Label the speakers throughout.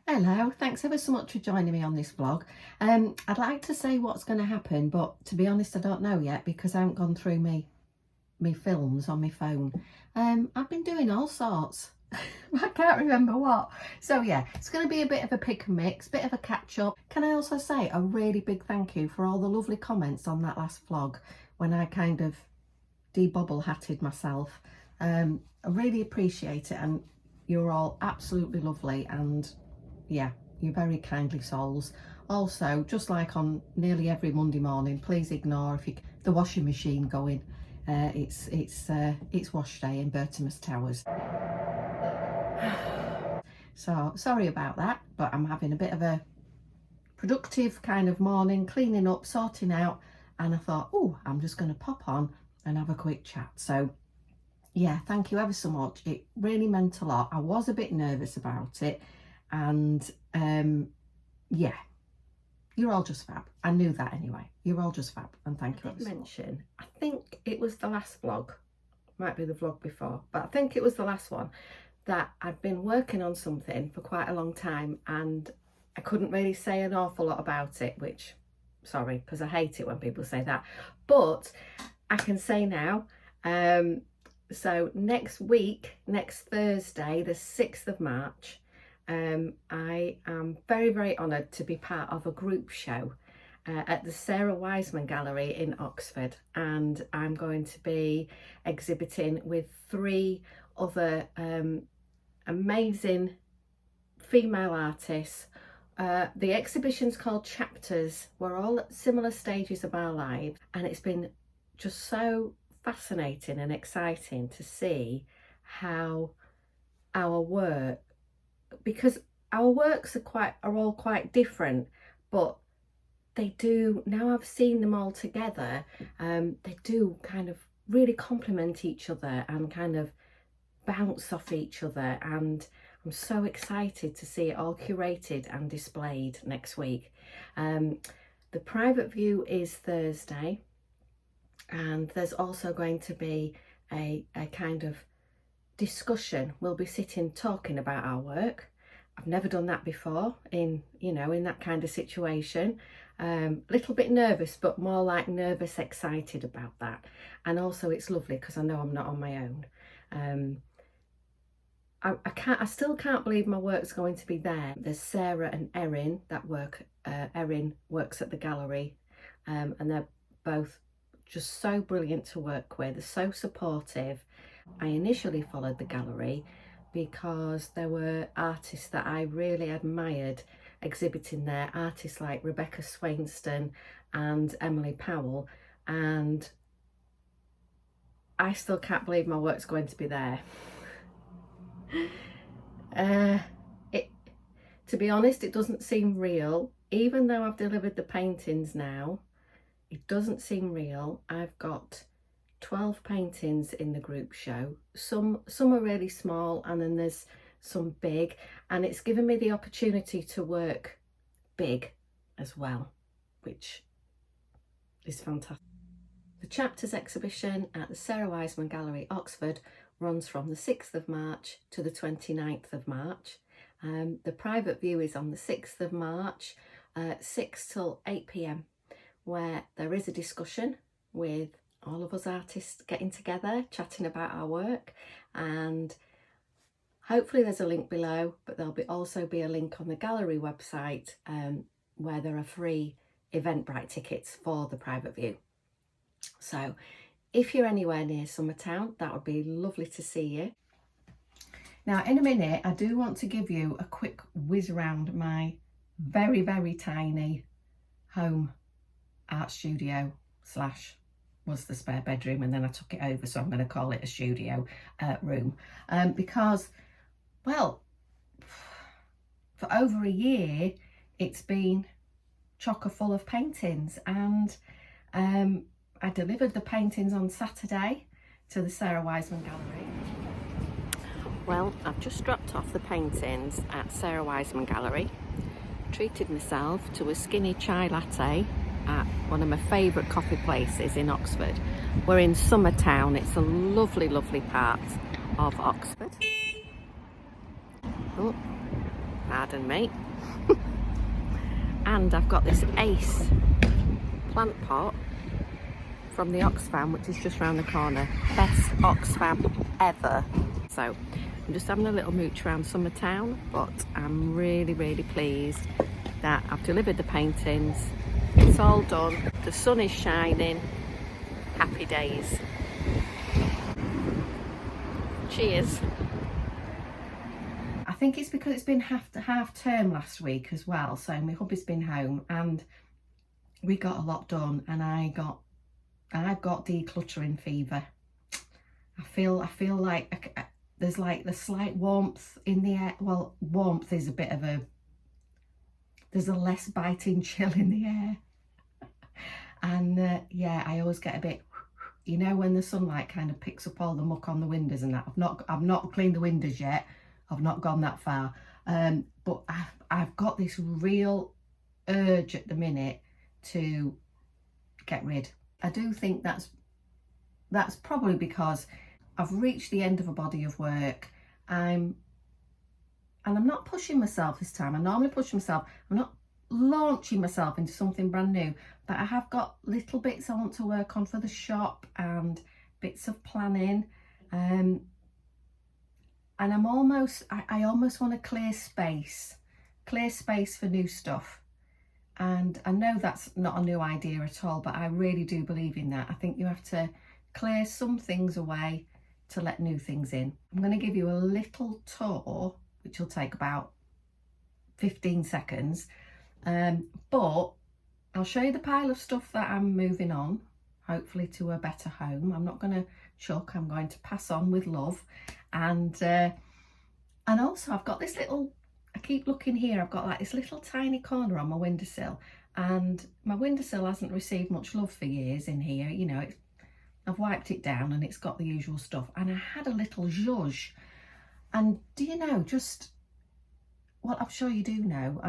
Speaker 1: Hello, thanks ever so much for joining me on this vlog. I'd like to say what's going to happen, but to be honest, I don't know yet because I haven't gone through me films on my phone. I've been doing all sorts. I can't remember what. So yeah, it's going to be a bit of a pick and mix, bit of a catch up. Can I also say a really big thank you for all the lovely comments on that last vlog when I kind of de-bobble hatted myself. I really appreciate it, and you're all absolutely lovely, and yeah, you're very kindly souls. Also, just like on nearly every Monday morning, please ignore if the washing machine going. It's wash day in Bertimus Towers. So sorry about that, but I'm having a bit of a productive kind of morning, cleaning up, sorting out, and I thought, oh, I'm just going to pop on and have a quick chat. So yeah, thank you ever so much. It really meant a lot. I was a bit nervous about it, and yeah, you're all just fab. I knew that anyway. You're all just fab, and thank you. I did mention, I think it was the last vlog, might be the vlog before, but I think it was the last one, that I'd been working on something for quite a long time and I couldn't really say an awful lot about it, which, sorry, because I hate it when people say that, but I can say now. So next week, next Thursday, the 6th of March, I am very, very honoured to be part of a group show at the Sarah Wiseman Gallery in Oxford, and I'm going to be exhibiting with 3 other amazing female artists. The exhibition's called Chapters. We're all at similar stages of our lives, and it's been just so fascinating and exciting to see how our work, because our works are all quite different, but they do, now I've seen them all together, they do kind of really complement each other and kind of bounce off each other, and I'm so excited to see it all curated and displayed next week. The private view is Thursday, and there's also going to be a kind of discussion. We'll be sitting talking about our work. I've never done that before in that kind of situation. Little bit nervous, but more like nervous excited about that. And also it's lovely because I know I'm not on my own. I still can't believe my work's going to be there. There's Sarah and Erin that work. Erin works at the gallery, and they're both just so brilliant to work with. They're so supportive. I initially followed the gallery because there were artists that I really admired exhibiting there, artists like Rebecca Swainston and Emily Powell, and I still can't believe my work's going to be there. To be honest, it doesn't seem real. Even though I've delivered the paintings now, it doesn't seem real. I've got 12 paintings in the group show. Some are really small, and then there's some big, and it's given me the opportunity to work big as well, which is fantastic. The Chapters exhibition at the Sarah Wiseman Gallery, Oxford, runs from the 6th of March to the 29th of March. The private view is on the 6th of March, 6 till 8 p.m, where there is a discussion with all of us artists getting together, chatting about our work, and hopefully there's a link below, but there'll also be a link on the gallery website where there are free Eventbrite tickets for the private view. So if you're anywhere near Summertown, that would be lovely to see you. Now in a minute, I do want to give you a quick whiz around my very, very tiny home art studio slash was the spare bedroom, and then I took it over, so I'm going to call it a studio room, because, well, for over a year it's been chocker full of paintings, and I delivered the paintings on Saturday to the Sarah Wiseman Gallery. Well, I've just dropped off the paintings at Sarah Wiseman Gallery, treated myself to a skinny chai latte at one of my favourite coffee places in Oxford. We're in Summertown. It's a lovely, lovely part of Oxford. Oh, pardon me. And I've got this Ace plant pot from the Oxfam, which is just round the corner. Best Oxfam ever. So I'm just having a little mooch around Summertown, but I'm really, really pleased that I've delivered the paintings. It's all done. The sun is shining. Happy days. Cheers. I think it's because it's been half term last week as well, so my hubby's been home and we got a lot done, and I've got decluttering fever. I feel like there's like the slight warmth in the air. Well, warmth is a bit of there's a less biting chill in the air. And yeah, I always get a bit, you know, when the sunlight kind of picks up all the muck on the windows and that. I've not cleaned the windows yet. I've not gone that far. But I've got this real urge at the minute to get rid. I do think that's probably because I've reached the end of a body of work. And I'm not pushing myself this time. I normally push myself. I'm not launching myself into something brand new, but I have got little bits I want to work on for the shop and bits of planning. And I almost want to clear space for new stuff. And I know that's not a new idea at all, but I really do believe in that. I think you have to clear some things away to let new things in. I'm going to give you a little tour, which will take about 15 seconds. But I'll show you the pile of stuff that I'm moving on, hopefully to a better home. I'm not going to chuck, I'm going to pass on with love. And also I've got this little, I keep looking here, I've got like this little tiny corner on my windowsill, and my windowsill hasn't received much love for years in here. You know, I've wiped it down and it's got the usual stuff, and I had a little zhuzh. And do you know, well, I'm sure you do know,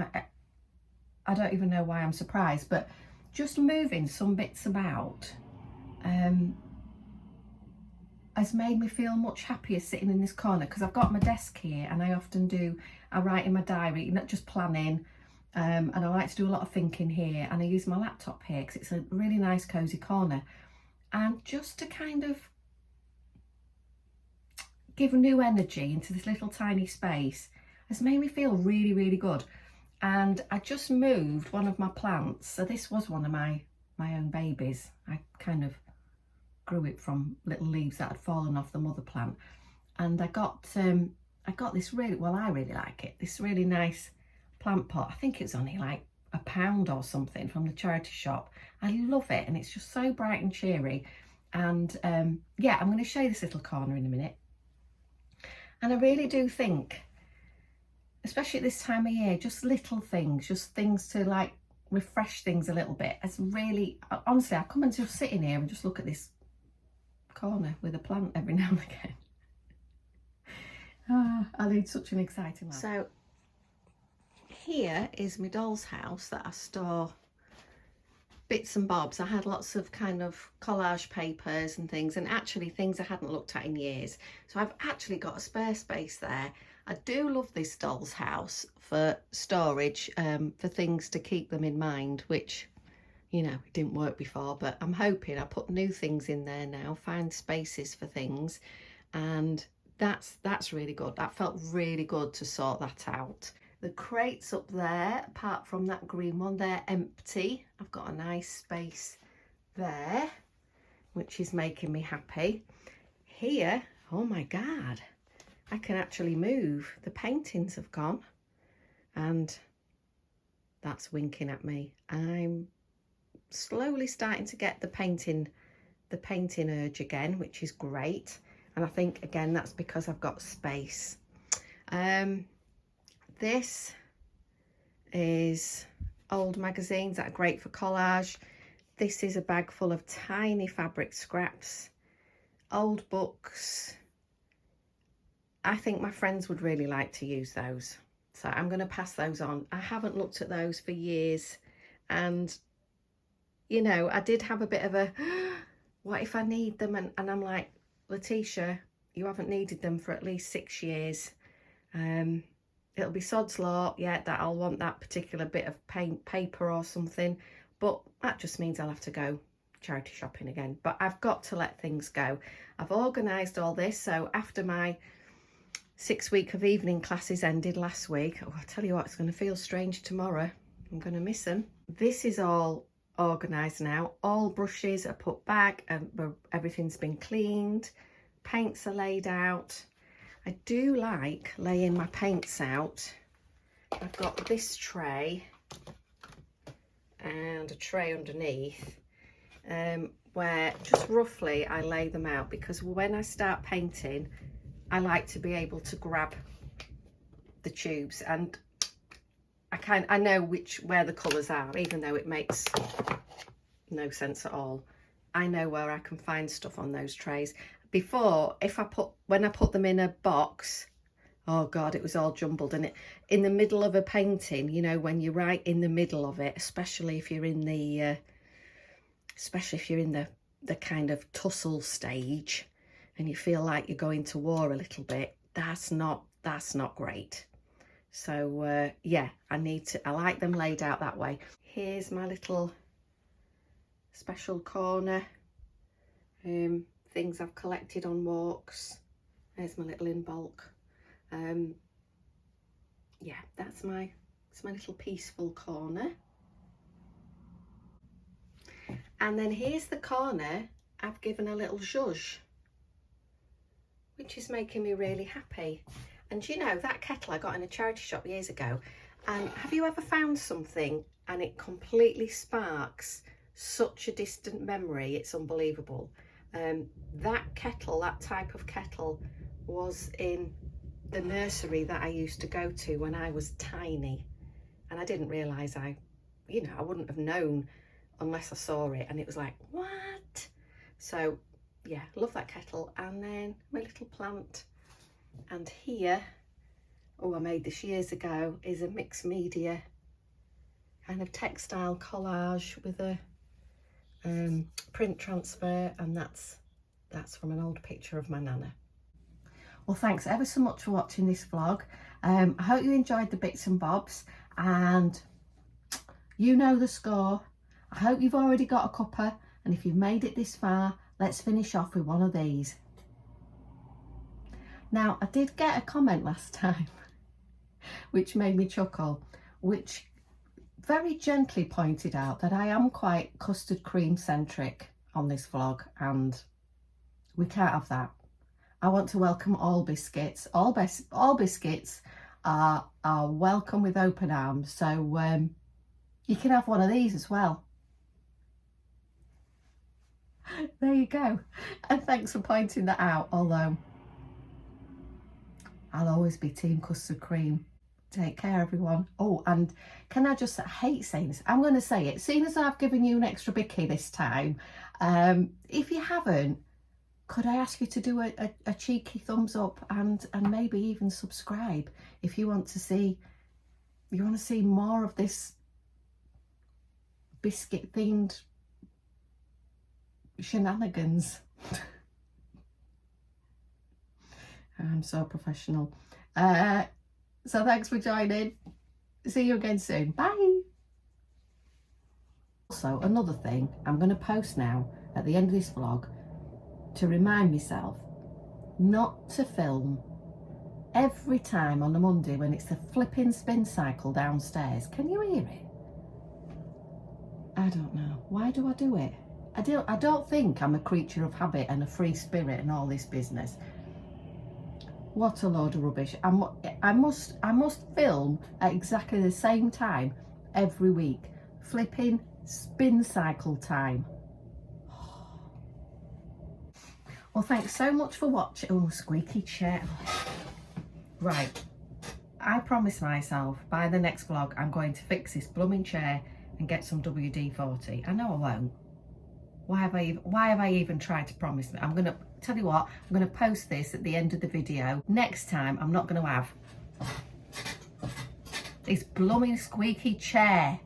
Speaker 1: I don't even know why I'm surprised, but just moving some bits about has made me feel much happier sitting in this corner, because I've got my desk here and I write in my diary, not just planning, and I like to do a lot of thinking here, and I use my laptop here because it's a really nice cozy corner. And just to kind of give new energy into this little tiny space has made me feel really, really good. And I just moved one of my plants. So this was one of my own babies. I kind of grew it from little leaves that had fallen off the mother plant. And I got this really, well, I really like it, this really nice plant pot. I think it's only like £1 or something from the charity shop. I love it, and it's just so bright and cheery. And yeah, I'm going to show you this little corner in a minute. And I really do think, especially at this time of year, just little things, just things to like refresh things a little bit. It's really, honestly, I come and just sit in here and just look at this corner with a plant every now and again. I lead such an exciting life. So here is my doll's house that I store bits and bobs. I had lots of kind of collage papers and things, and actually things I hadn't looked at in years. So I've actually got a spare space there. I do love this doll's house for storage, for things to keep them in mind, which, you know, it didn't work before, but I'm hoping I put new things in there now, find spaces for things, and that's really good. That felt really good to sort that out. The crates up there, apart from that green one, they're empty. I've got a nice space there, which is making me happy. Here, oh my God, I can actually move. The paintings have gone, and that's winking at me. I'm slowly starting to get the painting urge again, which is great. And I think, again, that's because I've got space. This is old magazines that are great for collage. This is a bag full of tiny fabric scraps, old books. I think my friends would really like to use those, so I'm going to pass those on. I haven't looked at those for years, and you know, I did have a bit of a what if I need them, and I'm like, Letitia, you haven't needed them for at least 6 years. it'll be sod's law, yeah, that I'll want that particular bit of paint paper or something, but that just means I'll have to go charity shopping again. But I've got to let things go. I've organised all this, so after my 6 week of evening classes ended last week, oh, I tell you what, it's going to feel strange tomorrow. I'm going to miss them. This is all organised now. All brushes are put back and everything's been cleaned. Paints are laid out. I do like laying my paints out. I've got this tray and a tray underneath, where just roughly I lay them out, because when I start painting I like to be able to grab the tubes, and I know where the colours are, even though it makes no sense at all. I know where I can find stuff on those trays. Before, when I put them in a box, oh God, it was all jumbled. And in the middle of a painting, you know, when you're right in the middle of it, especially if you're in the the kind of tussle stage, and you feel like you're going to war a little bit, that's not great. So yeah, I like them laid out that way. Here's my little special corner, things I've collected on walks. There's my little in bulk. Yeah, it's my little peaceful corner. And then here's the corner I've given a little zhuzh, which is making me really happy. And you know, that kettle I got in a charity shop years ago, and have you ever found something and it completely sparks such a distant memory? It's unbelievable. That kettle, that type of kettle, was in the nursery that I used to go to when I was tiny, and I didn't realise I wouldn't have known unless I saw it, and it was like, what? So yeah, love that kettle. And then my little plant, and here, oh, I made this years ago, is a mixed media kind of textile collage with a print transfer, and that's from an old picture of my nana. Well, thanks ever so much for watching this vlog. I hope you enjoyed the bits and bobs, and you know the score. I hope you've already got a cuppa, and if you've made it this far, let's finish off with one of these. Now, I did get a comment last time which made me chuckle, which very gently pointed out that I am quite custard cream centric on this vlog, and we can't have that. I want to welcome all biscuits. All biscuits are welcome with open arms. So you can have one of these as well. There you go. And thanks for pointing that out, although I'll always be team custard cream. Take care, everyone. Oh, and can I just, I hate saying this, I'm going to say it, seeing as I've given you an extra bicky this time, if you haven't, could I ask you to do a cheeky thumbs up and maybe even subscribe if you want to see more of this biscuit themed shenanigans. I'm so professional. So thanks for joining. See you again soon. Bye. Also, another thing, I'm going to post now at the end of this vlog to remind myself not to film every time on a Monday when it's the flipping spin cycle downstairs. Can you hear it? I don't know. Why do I do it? I don't think I'm a creature of habit and a free spirit and all this business. What a load of rubbish. I must film at exactly the same time every week. Flipping spin cycle time. Well, thanks so much for watching. Oh, squeaky chair. Right. I promise myself by the next vlog I'm going to fix this blooming chair and get some WD-40. I know I won't. Why have I even tried to promise me? I'm going to tell you what, I'm going to post this at the end of the video. Next time I'm not going to have this blooming squeaky chair.